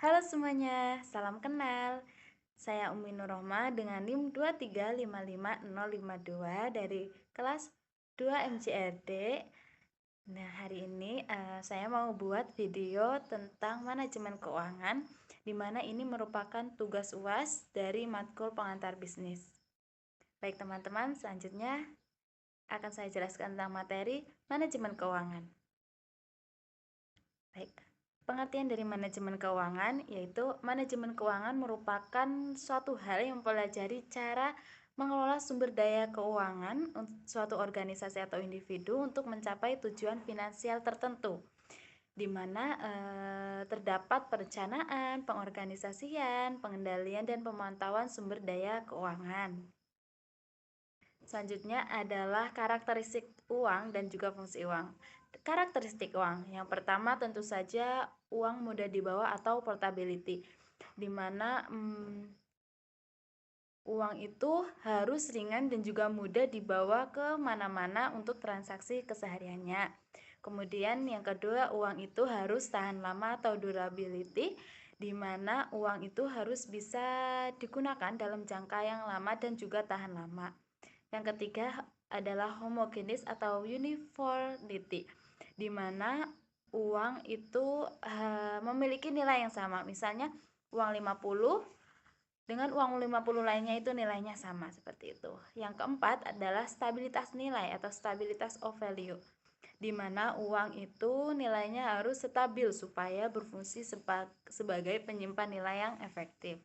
Halo semuanya, salam kenal. Saya Umi Nurrohma dengan NIM 2355052 dari kelas 2 MCRD. Nah, hari ini saya mau buat video tentang manajemen keuangan, di mana ini merupakan tugas UAS dari matkul pengantar bisnis. Baik teman-teman, selanjutnya akan saya jelaskan tentang materi manajemen keuangan. Baik. Pengertian dari manajemen keuangan yaitu manajemen keuangan merupakan suatu hal yang mempelajari cara mengelola sumber daya keuangan untuk suatu organisasi atau individu untuk mencapai tujuan finansial tertentu, di mana terdapat perencanaan, pengorganisasian, pengendalian, dan pemantauan sumber daya keuangan. Selanjutnya adalah karakteristik uang dan juga fungsi uang. Karakteristik uang, yang pertama tentu saja uang mudah dibawa atau portability, di mana uang itu harus ringan dan juga mudah dibawa ke mana-mana untuk transaksi kesehariannya. Kemudian yang kedua, uang itu harus tahan lama atau durability, di mana uang itu harus bisa digunakan dalam jangka yang lama dan juga tahan lama. Yang ketiga adalah homogenis atau uniformity, di mana uang itu memiliki nilai yang sama. Misalnya uang 50 dengan uang 50 lainnya itu nilainya sama, seperti itu. Yang keempat adalah stabilitas nilai atau stabilitas of value, di mana uang itu nilainya harus stabil supaya berfungsi sebagai penyimpan nilai yang efektif.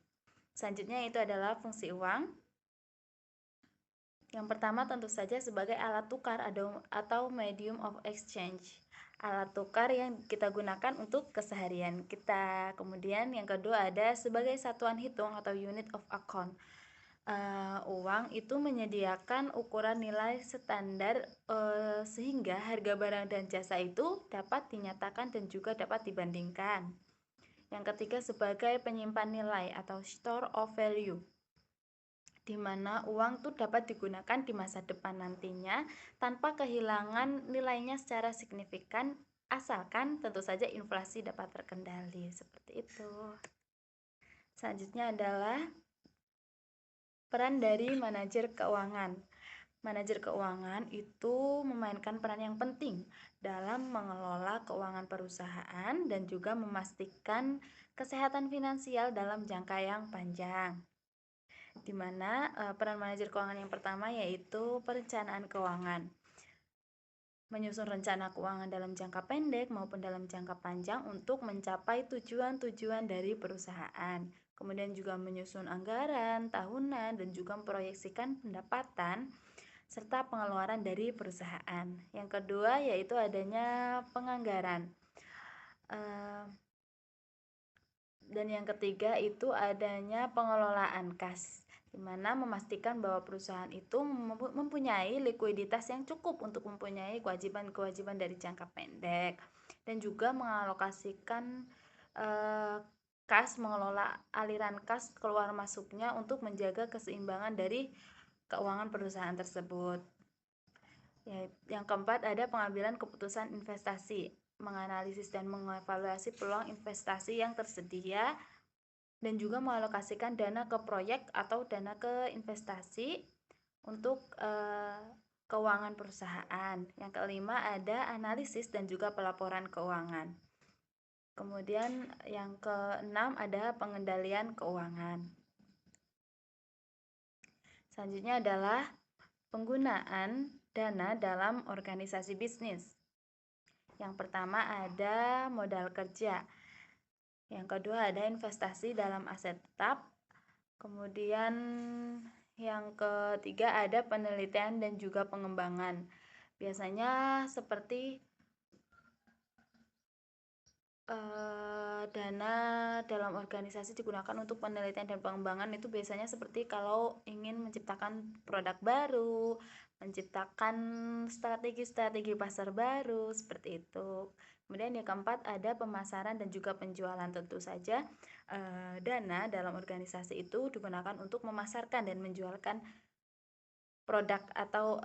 Selanjutnya itu adalah fungsi uang. Yang pertama tentu saja sebagai alat tukar atau medium of exchange, alat tukar yang kita gunakan untuk keseharian kita. Kemudian yang kedua ada sebagai satuan hitung atau unit of account. Uang itu menyediakan ukuran nilai standar sehingga harga barang dan jasa itu dapat dinyatakan dan juga dapat dibandingkan. Yang ketiga sebagai penyimpan nilai atau store of value, di mana uang itu dapat digunakan di masa depan nantinya tanpa kehilangan nilainya secara signifikan, asalkan tentu saja inflasi dapat terkendali, seperti itu. Selanjutnya adalah peran dari manajer keuangan. Manajer keuangan itu memainkan peran yang penting dalam mengelola keuangan perusahaan dan juga memastikan kesehatan finansial dalam jangka yang panjang. Di mana peran manajer keuangan yang pertama yaitu perencanaan keuangan. Menyusun rencana keuangan dalam jangka pendek maupun dalam jangka panjang untuk mencapai tujuan-tujuan dari perusahaan. Kemudian juga menyusun anggaran tahunan dan juga memproyeksikan pendapatan serta pengeluaran dari perusahaan. Yang kedua yaitu adanya penganggaran. Dan yang ketiga itu adanya pengelolaan kas, di mana memastikan bahwa perusahaan itu mempunyai likuiditas yang cukup untuk mempunyai kewajiban-kewajiban dari jangka pendek, dan juga mengalokasikan kas, mengelola aliran kas keluar masuknya untuk menjaga keseimbangan dari keuangan perusahaan tersebut. Yang keempat ada pengambilan keputusan investasi, menganalisis dan mengevaluasi peluang investasi yang tersedia dan juga mengalokasikan dana ke proyek atau dana ke investasi untuk keuangan perusahaan. Yang kelima ada analisis dan juga pelaporan keuangan. Kemudian yang keenam ada pengendalian keuangan. Selanjutnya adalah penggunaan dana dalam organisasi bisnis. Yang pertama ada modal kerja. Yang kedua ada investasi dalam aset tetap. Kemudian yang ketiga ada penelitian dan juga pengembangan. Biasanya seperti dana dalam organisasi digunakan untuk penelitian dan pengembangan, itu biasanya seperti kalau ingin menciptakan produk baru, menciptakan strategi-strategi pasar baru, seperti itu. Kemudian yang keempat ada pemasaran dan juga penjualan. Tentu saja dana dalam organisasi itu digunakan untuk memasarkan dan menjualkan produk atau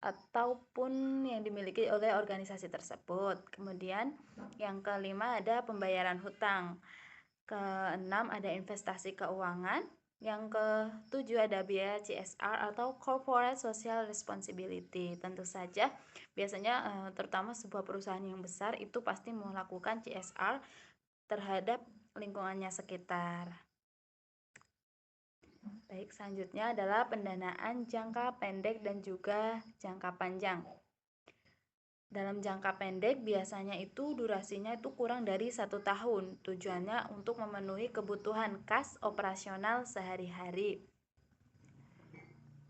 ataupun yang dimiliki oleh organisasi tersebut. Kemudian yang kelima ada pembayaran hutang. Keenam ada investasi keuangan. Yang ketujuh ada biaya CSR atau Corporate Social Responsibility. Tentu saja biasanya terutama sebuah perusahaan yang besar itu pasti melakukan CSR terhadap lingkungannya sekitar. Baik, selanjutnya adalah pendanaan jangka pendek dan juga jangka panjang. Dalam jangka pendek biasanya itu durasinya itu kurang dari 1 tahun. Tujuannya untuk memenuhi kebutuhan kas operasional sehari-hari.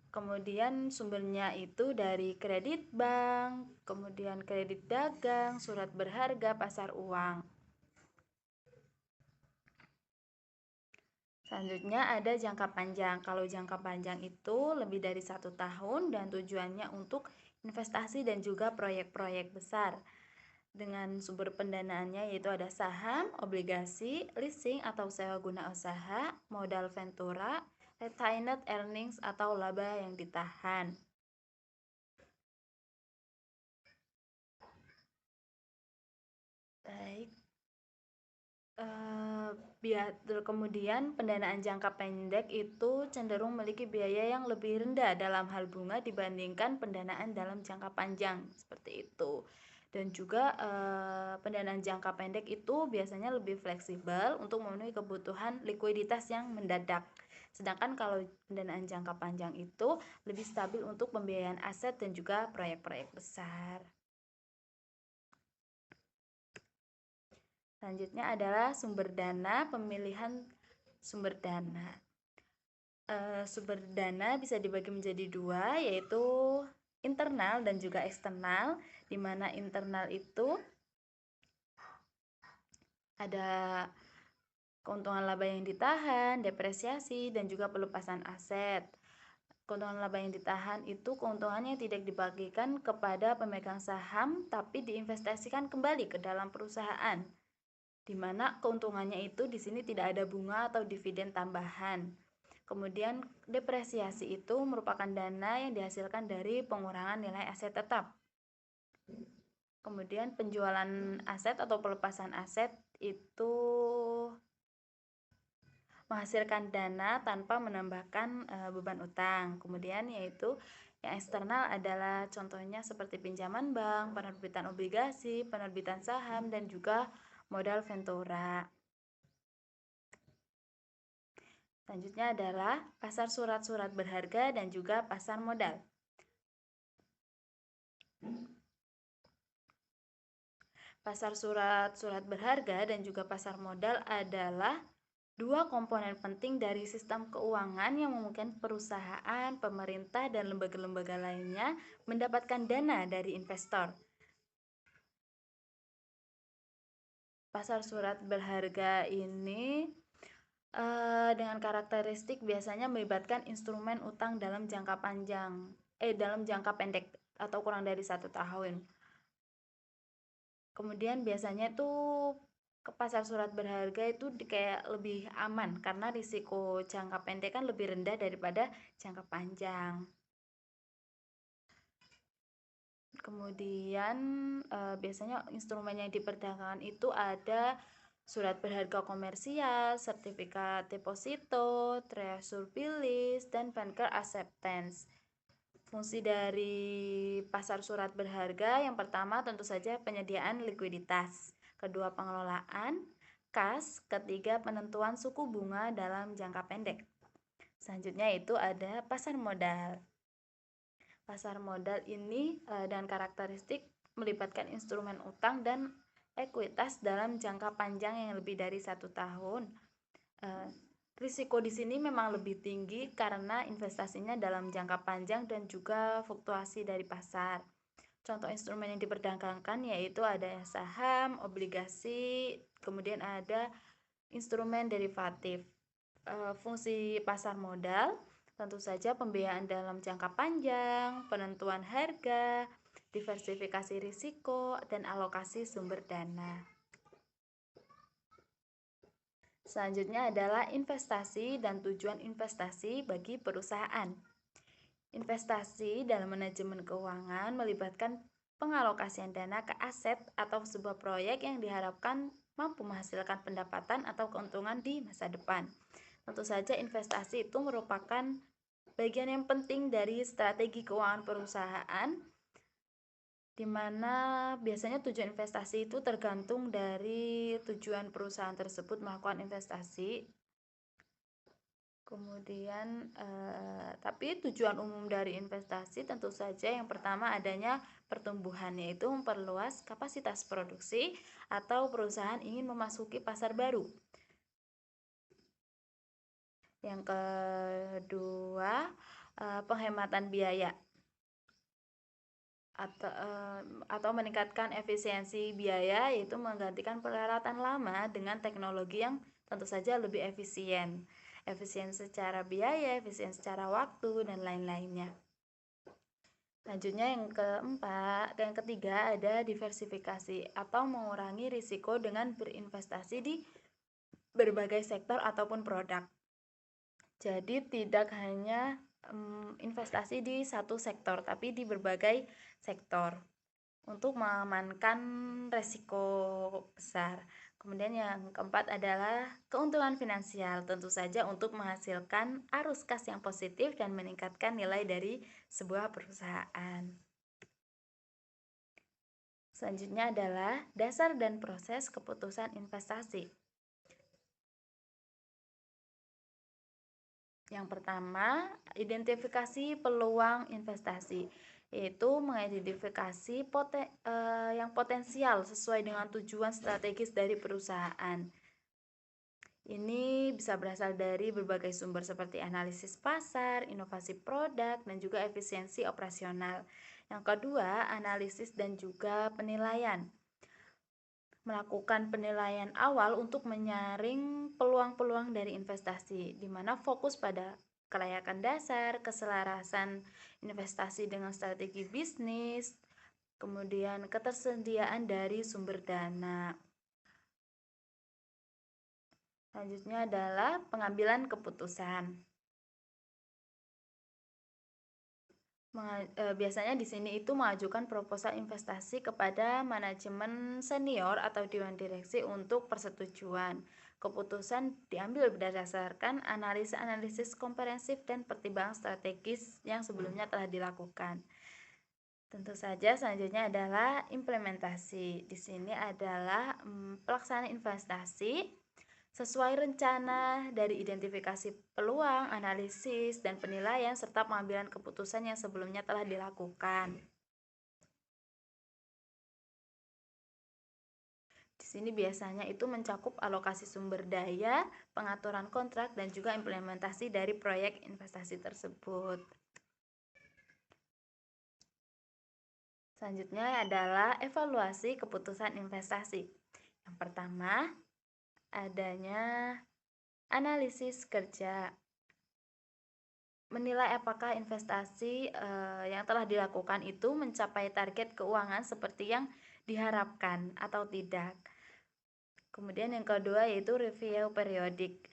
Kemudian sumbernya itu dari kredit bank, kemudian kredit dagang, surat berharga, pasar uang. Selanjutnya ada jangka panjang. Kalau jangka panjang itu lebih dari 1 tahun dan tujuannya untuk investasi dan juga proyek-proyek besar. Dengan sumber pendanaannya yaitu ada saham, obligasi, leasing atau sewa guna usaha, modal ventura, retained earnings atau laba yang ditahan. Baik. Kemudian pendanaan jangka pendek itu cenderung memiliki biaya yang lebih rendah dalam hal bunga dibandingkan pendanaan dalam jangka panjang seperti itu. Dan juga pendanaan jangka pendek itu biasanya lebih fleksibel untuk memenuhi kebutuhan likuiditas yang mendadak. Sedangkan kalau pendanaan jangka panjang itu lebih stabil untuk pembiayaan aset dan juga proyek-proyek besar. Selanjutnya adalah sumber dana, pemilihan sumber dana. Sumber dana bisa dibagi menjadi dua, yaitu internal dan juga eksternal, di mana internal itu ada keuntungan laba yang ditahan, depresiasi, dan juga pelepasan aset. Keuntungan laba yang ditahan itu keuntungannya tidak dibagikan kepada pemegang saham, tapi diinvestasikan kembali ke dalam perusahaan, di mana keuntungannya itu di sini tidak ada bunga atau dividen tambahan. Kemudian depresiasi itu merupakan dana yang dihasilkan dari pengurangan nilai aset tetap. Kemudian penjualan aset atau pelepasan aset itu menghasilkan dana tanpa menambahkan beban utang. Kemudian yaitu yang eksternal adalah contohnya seperti pinjaman bank, penerbitan obligasi, penerbitan saham, dan juga modal ventura. Selanjutnya adalah pasar surat-surat berharga dan juga pasar modal. Pasar surat-surat berharga dan juga pasar modal adalah dua komponen penting dari sistem keuangan yang memungkinkan perusahaan, pemerintah, dan lembaga-lembaga lainnya mendapatkan dana dari investor. Pasar surat berharga ini dengan karakteristik biasanya melibatkan instrumen utang dalam jangka pendek atau kurang dari 1 tahun. Kemudian biasanya tuh ke pasar surat berharga itu kayak lebih aman karena risiko jangka pendek kan lebih rendah daripada jangka panjang. Kemudian biasanya instrumen yang diperdagangkan itu ada surat berharga komersial, sertifikat deposito, treasury bills, dan banker acceptance. Fungsi dari pasar surat berharga yang pertama tentu saja penyediaan likuiditas, kedua pengelolaan kas, ketiga penentuan suku bunga dalam jangka pendek. Selanjutnya itu ada pasar modal. Pasar modal ini dan karakteristik melibatkan instrumen utang dan ekuitas dalam jangka panjang yang lebih dari 1 tahun. Risiko di sini memang lebih tinggi karena investasinya dalam jangka panjang dan juga fluktuasi dari pasar. Contoh instrumen yang diperdagangkan yaitu ada saham, obligasi, kemudian ada instrumen derivatif. Fungsi pasar modal tentu saja pembiayaan dalam jangka panjang, penentuan harga, diversifikasi risiko, dan alokasi sumber dana. Selanjutnya adalah investasi dan tujuan investasi bagi perusahaan. Investasi dalam manajemen keuangan melibatkan pengalokasian dana ke aset atau sebuah proyek yang diharapkan mampu menghasilkan pendapatan atau keuntungan di masa depan. Tentu saja investasi itu merupakan bagian yang penting dari strategi keuangan perusahaan, di mana biasanya tujuan investasi itu tergantung dari tujuan perusahaan tersebut melakukan investasi. Kemudian, tapi tujuan umum dari investasi tentu saja yang pertama adanya pertumbuhan, yaitu memperluas kapasitas produksi atau perusahaan ingin memasuki pasar baru. Yang kedua, penghematan biaya atau meningkatkan efisiensi biaya, yaitu menggantikan peralatan lama dengan teknologi yang tentu saja lebih efisien secara biaya, efisien secara waktu, dan lain-lainnya. Selanjutnya yang ketiga ada diversifikasi atau mengurangi risiko dengan berinvestasi di berbagai sektor ataupun produk. Jadi tidak hanya investasi di satu sektor, tapi di berbagai sektor untuk mengamankan risiko besar. Kemudian yang keempat adalah keuntungan finansial, tentu saja untuk menghasilkan arus kas yang positif dan meningkatkan nilai dari sebuah perusahaan. Selanjutnya adalah dasar dan proses keputusan investasi. Yang pertama, identifikasi peluang investasi, yaitu mengidentifikasi yang potensial sesuai dengan tujuan strategis dari perusahaan. Ini bisa berasal dari berbagai sumber seperti analisis pasar, inovasi produk, dan juga efisiensi operasional. Yang kedua, analisis dan juga penilaian. Melakukan penilaian awal untuk menyaring peluang-peluang dari investasi, di mana fokus pada kelayakan dasar, keselarasan investasi dengan strategi bisnis, kemudian ketersediaan dari sumber dana. Selanjutnya adalah pengambilan keputusan. Biasanya di sini itu mengajukan proposal investasi kepada manajemen senior atau dewan direksi untuk persetujuan. Keputusan diambil berdasarkan analisis komprehensif dan pertimbangan strategis yang sebelumnya telah dilakukan. Tentu saja selanjutnya adalah implementasi. Di sini adalah pelaksanaan investasi sesuai rencana dari identifikasi peluang, analisis, dan penilaian, serta pengambilan keputusan yang sebelumnya telah dilakukan. Di sini biasanya itu mencakup alokasi sumber daya, pengaturan kontrak, dan juga implementasi dari proyek investasi tersebut. Selanjutnya adalah evaluasi keputusan investasi. Yang pertama, adanya analisis kerja, menilai apakah investasi yang telah dilakukan itu mencapai target keuangan seperti yang diharapkan atau tidak. Kemudian yang kedua yaitu review periodik.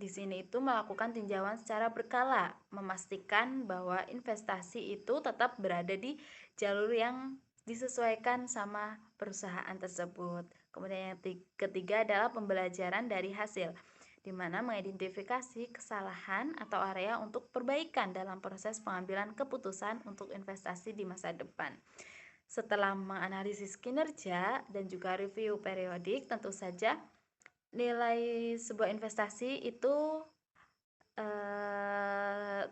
Di sini itu melakukan tinjauan secara berkala, memastikan bahwa investasi itu tetap berada di jalur yang disesuaikan sama perusahaan tersebut. Kemudian yang ketiga adalah pembelajaran dari hasil, di mana mengidentifikasi kesalahan atau area untuk perbaikan dalam proses pengambilan keputusan untuk investasi di masa depan. Setelah menganalisis kinerja dan juga review periodik, tentu saja nilai sebuah investasi itu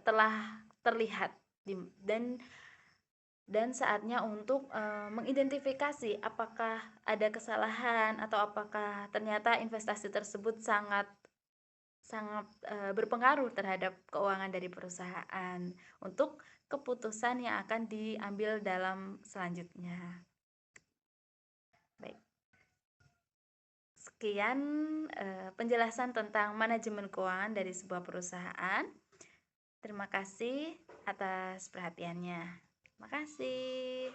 telah terlihat dan saatnya untuk mengidentifikasi apakah ada kesalahan atau apakah ternyata investasi tersebut sangat berpengaruh terhadap keuangan dari perusahaan untuk keputusan yang akan diambil dalam selanjutnya. Baik. Sekian penjelasan tentang manajemen keuangan dari sebuah perusahaan. Terima kasih atas perhatiannya. Terima kasih.